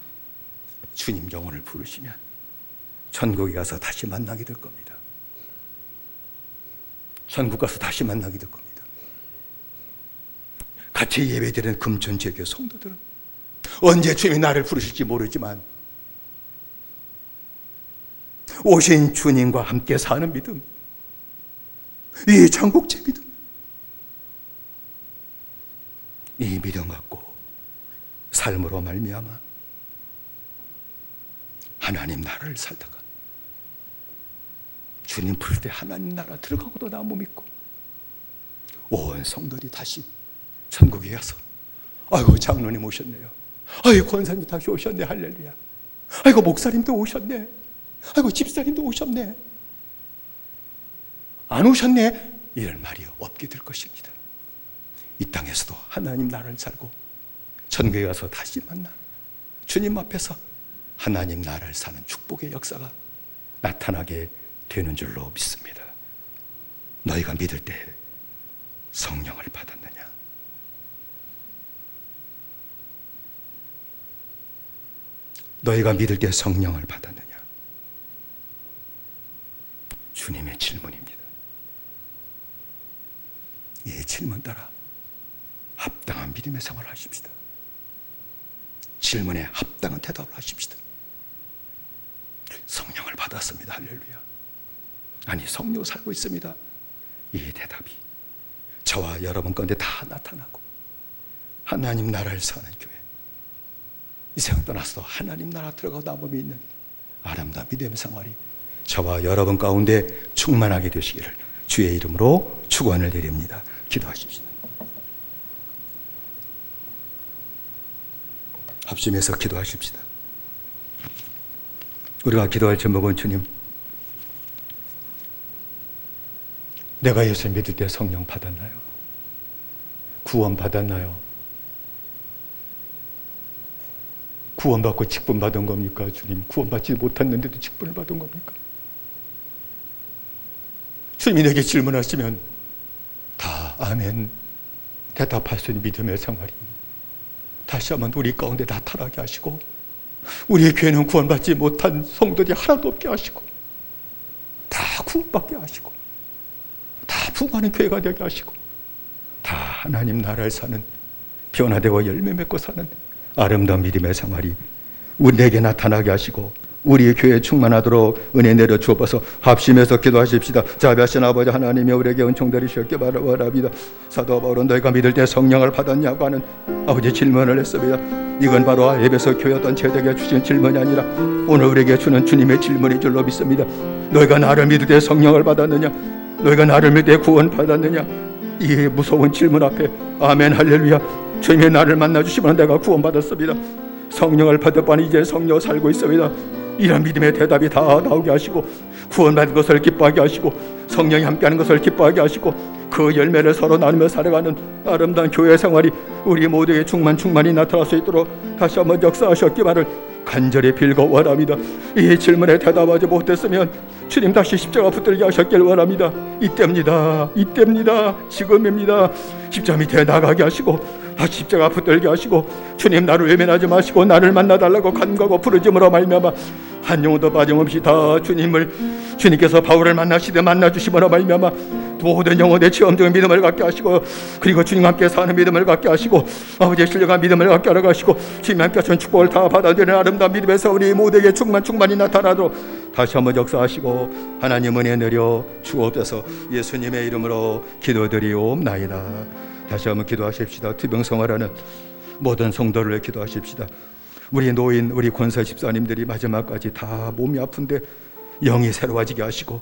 주님 영혼을 부르시면 천국에 가서 다시 만나게 될 겁니다. 천국 가서 다시 만나게 될 겁니다. 같이 예배드리는 금천제교 성도들은 언제 주님이 나를 부르실지 모르지만 오신 주님과 함께 사는 믿음, 이 장국제 믿음, 이 믿음 갖고 삶으로 말미암아 하나님 나라를 살다가 주님 부를 때 하나님 나라 들어가고도 나 못 믿고 온 성도들이 다시 천국에 가서 아이고 장로님 오셨네요, 아이고 권사님 다시 오셨네, 할렐루야, 아이고 목사님도 오셨네, 아이고 집사님도 오셨네, 안 오셨네, 이런 말이 없게 될 것입니다. 이 땅에서도 하나님 나라를 살고 천국에 가서 다시 만나 주님 앞에서 하나님 나라를 사는 축복의 역사가 나타나게 되는 줄로 믿습니다. 너희가 믿을 때 성령을 받았느냐? 너희가 믿을 때 성령을 받았느냐? 주님의 질문입니다. 이 질문 따라 합당한 믿음의 생활을 하십시다. 질문에 합당한 대답을 하십시다. 성령을 받았습니다. 할렐루야. 아니 성령 살고 있습니다. 이 대답이 저와 여러분 가운데 다 나타나고 하나님 나라를 사는 교회, 이 세상 떠나서 하나님 나라 들어가고 남음이 있는 아름다운 믿음의 생활이 저와 여러분 가운데 충만하게 되시기를 주의 이름으로 축원을 드립니다. 기도하십시다. 합심해서 기도하십시다. 우리가 기도할 제목은 주님, 내가 예수 믿을 때 성령 받았나요? 구원 받았나요? 구원받고 직분 받은 겁니까? 주님, 구원받지 못했는데도 직분을 받은 겁니까? 주님이 내게 질문하시면 다 아멘 대답할 수 있는 믿음의 생활이 다시 한번 우리 가운데 나타나게 하시고, 우리의 교회는 구원받지 못한 성도들이 하나도 없게 하시고 다 구원받게 하시고 다 부흥하는 교회가 되게 하시고 다 하나님 나라를 사는, 변화되고 열매 맺고 사는 아름다운 믿음의 생활이 우리에게 나타나게 하시고 우리의 교회에 충만하도록 은혜 내려 주옵소서. 합심해서 기도하십시다. 자비하신 아버지 하나님이 우리에게 은총 내리시옵기 바랍니다. 사도 바울은 너희가 믿을 때 성령을 받았냐고 하는 아버지 질문을 했습니다. 이건 바로 에베소 교회 어떤 제자에게 주신 질문이 아니라 오늘 우리에게 주는 주님의 질문인 줄로 믿습니다. 너희가 나를 믿을 때 성령을 받았느냐? 너희가 나를 믿을 때 구원 받았느냐? 이 무서운 질문 앞에 아멘 할렐루야, 주님이 나를 만나주시면 내가 구원받았습니다. 성령을 받을 바는 이제 성령 살고 있습니다. 이런 믿음의 대답이 다 나오게 하시고 구원받은 것을 기뻐하게 하시고 성령이 함께하는 것을 기뻐하게 하시고 그 열매를 서로 나누며 살아가는 아름다운 교회 생활이 우리 모두에게 충만히 나타날 수 있도록 다시 한번 역사하셨기만을 간절히 빌고 원합니다. 이 질문에 대답하지 못했으면 주님 다시 십자가 붙들게 하셨길 원합니다. 이때입니다. 지금입니다. 십자가 밑에 나가게 하시고 다시 십자가 붙들게 하시고 주님 나를 외면하지 마시고 나를 만나달라고 간구하고 부르짖음으로 말미암아 한 영혼도 빠짐없이 다 주님께서 바울을 만나시되 만나주심으로 말미암아 모든 영혼의 체험적인 믿음을 갖게 하시고 그리고 주님과 함께 사는 믿음을 갖게 하시고 아버지의 신령한 믿음을 갖게 하러 가시고 주님과 함께 하신 축복을 다 받아들이는 아름다운 믿음에서 우리 모두에게 충만히 나타나도록 다시 한번 역사하시고 하나님 은혜 내려 주옵소서. 예수님의 이름으로 기도드리옵나이다. 다시 한번 기도하십시다. 투병생활하는 모든 성도를 기도하십시다. 우리 노인, 우리 권사 집사님들이 마지막까지 다 몸이 아픈데 영이 새로워지게 하시고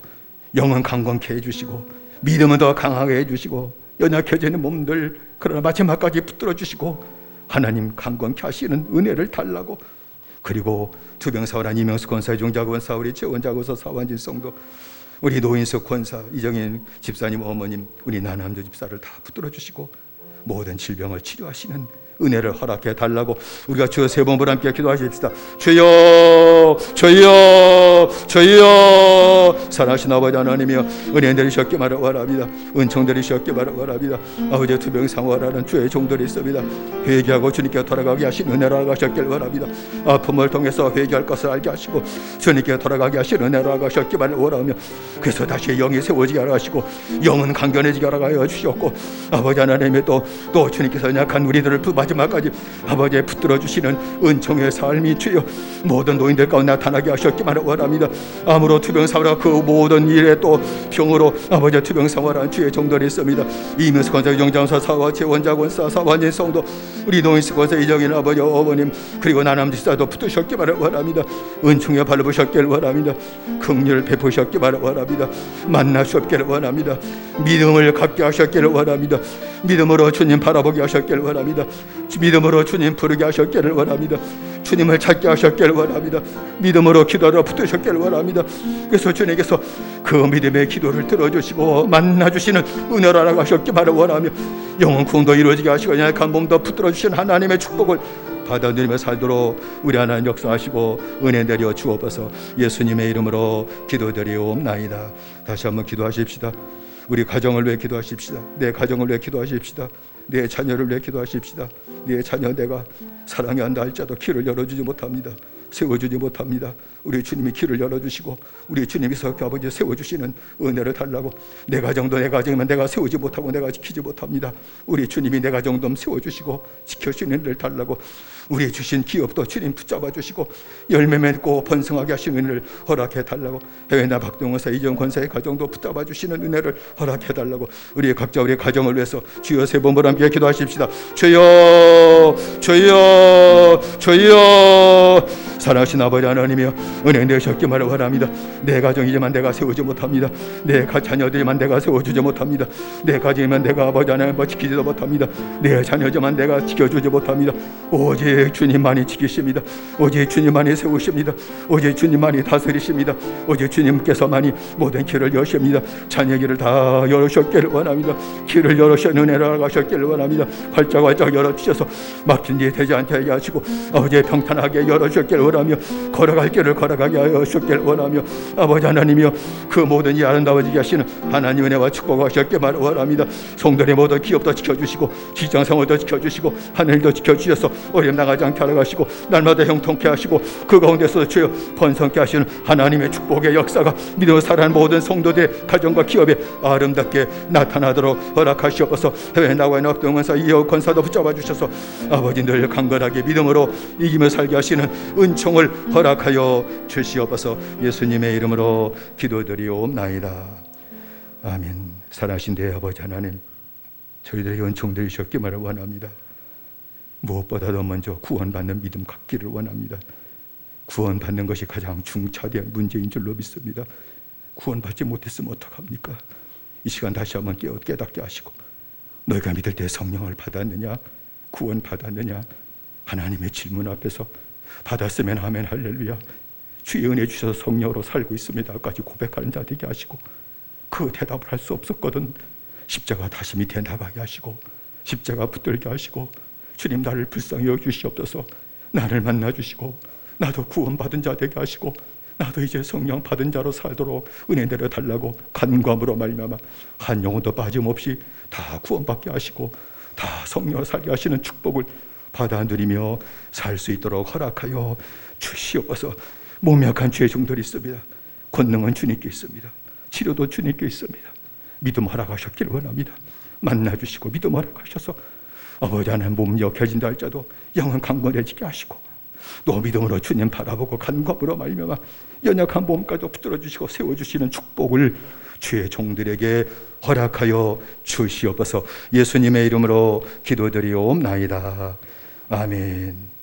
영은 강건케 해주시고 믿음은 더 강하게 해주시고 연약해지는 몸들 그러나 마지막까지 붙들어 주시고 하나님 강건케 하시는 은혜를 달라고, 그리고 투병사원한 이명수 권사, 이종자 권사, 우리 최원자 권사, 사완진 성도, 우리 노인석 권사, 이정인 집사님, 어머님, 우리 나남주 집사를 다 붙들어 주시고 모든 질병을 치료하시는 은혜를 허락해 달라고 우리가 주여 세 번을 함께 기도하십시다. 주여 사랑하신 아버지 하나님이여 은혜 내리셨기 바랍니다. 은총 내리셨기 바랍니다. 아버지의 투병상활하는 주의 종들이 있습니다. 회개하고 주님께 돌아가게 하신 은혜를 하셨길 바랍니다. 아픔을 통해서 회개할 것을 알게 하시고 주님께 돌아가게 하신 은혜를 하셨기 바라며 그래서 다시 영이 세워지게 하시고 영은 강건해지게 하여 주셨고 아버지 하나님이 또 주님께서 약한 우리들을 마지막까지 아버지의 붙들어 주시는 은총의 삶이 주여 모든 노인들 가운데 나타나게 하셨기만 원합니다. 암으로 투병생활과 그 모든 일에 또 병으로 아버지의 투병생활한 주의 종들이 있습니다. 이민수 권사, 유정장사, 사와 재원자 권사, 사완진 성도, 우리 노인스 권사, 이정인 아버지, 어머님, 그리고 나남 지사도 붙으셨기만 원합니다. 은총에 밟으셨기를 원합니다. 긍휼을 베푸셨기만 원합니다. 만나셨기를 원합니다. 믿음을 갖게 하셨기를 원합니다. 믿음으로 주님 바라보게 하셨기를 원합니다. 믿음으로 주님 부르게 하셨기를 원합니다. 주님을 찾게 하셨기를 원합니다. 믿음으로 기도하러 붙으셨기를 원합니다. 그래서 주님께서 그 믿음의 기도를 들어주시고 만나주시는 은혜를 알아가셨기만 원하며 영혼 구원도 이루어지게 하시고 연약한 몸도 붙들어 주신 하나님의 축복을 받아들이며 살도록 우리 하나님 역사하시고 은혜 내려 주옵소서. 예수님의 이름으로 기도드리옵나이다. 다시 한번 기도하십시다. 우리 가정을 위해 기도하십시다. 내 가정을 위해 기도하십시다. 내 자녀를 위해 기도하십시다. 내 자녀 내가 사랑해 한다 할지라도 길을 열어주지 못합니다. 세워주지 못합니다. 우리 주님이 길을 열어주시고 우리 주님께서 아버지 세워주시는 은혜를 달라고. 내 가정도 내 가정이면 내가 세우지 못하고 내가 지키지 못합니다. 우리 주님이 내 가정도 세워주시고 지켜주시는 은혜를 달라고. 우리 주신 기업도 주님 붙잡아 주시고 열매 맺고 번성하게 하시는 은혜를 허락해 달라고. 해외나 박동원사, 이정 권사의 가정도 붙잡아 주시는 은혜를 허락해 달라고. 우리 각자 우리 가정을 위해서 주여 세 번을 함께 기도하십시다. 주여 주여 주여. 사랑하신 아버지 하나님이여 은혜 내셨기만을 원합니다. 내 가정이지만 내가 세우지 못합니다. 내 자녀들이지만 내가 세워주지 못합니다. 내 가정이면 내가 아버지 하나님 지키지도 못합니다. 내 자녀지만 내가 지켜주지 못합니다. 오직 주님만이 지키십니다. 오직 주님만이 세우십니다. 오직 주님만이 다스리십니다. 오직 주님께서만이 모든 길을 여십니다. 자녀 길을 다 열으셨기를 원합니다. 길을 열으셔 은혜를 알아가셨기를 원합니다. 활짝 열어주셔서 막힌 일 되지 않게 하게 하시고 아버지 평탄하게 열어주셨기를 원하며 걸어갈 길을 걸어가게 하셨기를 원하며 아버지 하나님이여 그 모든 이 아름다워지게 하시는 하나님 은혜와 축복하셨기를 원합니다. 성도의 모든 기업도 지켜주시고 직장생활도 지켜주시고 하늘도 지켜주셔서 어려움 나가지 않게 하시고 날마다 형통케 하시고 그 가운데서 주여 번성케 하시는 하나님의 축복의 역사가 믿음으로 살아가는 모든 성도들의 가정과 기업에 아름답게 나타나도록 허락하시옵소서. 해외 나와 있는 학동원사, 이호 권사도 붙잡아 주셔서 아버지 늘 강건하게 믿음으로 이기며 살게 하시는 은총을 허락하여 주시옵소서. 예수님의 이름으로 기도드리옵나이다. 아멘. 사랑하신 내 아버지 하나님, 저희들에게 은총 드리셨기만을 원합니다. 무엇보다도 먼저 구원받는 믿음 갖기를 원합니다. 구원받는 것이 가장 중차대한 문제인 줄로 믿습니다. 구원받지 못했으면 어떡합니까? 이 시간 다시 한번 깨닫게 하시고 너희가 믿을 때 성령을 받았느냐? 구원받았느냐? 하나님의 질문 앞에서 받았으면 아멘 할렐루야, 주의 은혜 주셔서 성령으로 살고 있습니다까지 고백하는 자 되게 하시고 그 대답을 할 수 없었거든 십자가 다시 밑에 나가게 하시고 십자가 붙들게 하시고 주님 나를 불쌍히 여기시옵소서. 나를 만나주시고 나도 구원받은 자 되게 하시고 나도 이제 성령 받은 자로 살도록 은혜 내려달라고 간구함으로 말미암아 한 영혼도 빠짐없이 다 구원받게 하시고 다 성령 살게 하시는 축복을 받아 누리며 살 수 있도록 허락하여 주시옵소서. 몸이 약한 죄 종들이 있습니다. 권능은 주님께 있습니다. 치료도 주님께 있습니다. 믿음 허락하셨기를 원합니다. 만나주시고 믿음 허락하셔서 아버지 하나님 몸 약해진다 할지라도 영은 강건해지게 하시고 또 믿음으로 주님 바라보고 간구함으로 말미암아 연약한 몸까지 붙들어주시고 세워주시는 축복을 주의 종들에게 허락하여 주시옵소서. 예수님의 이름으로 기도드리옵나이다. 아멘.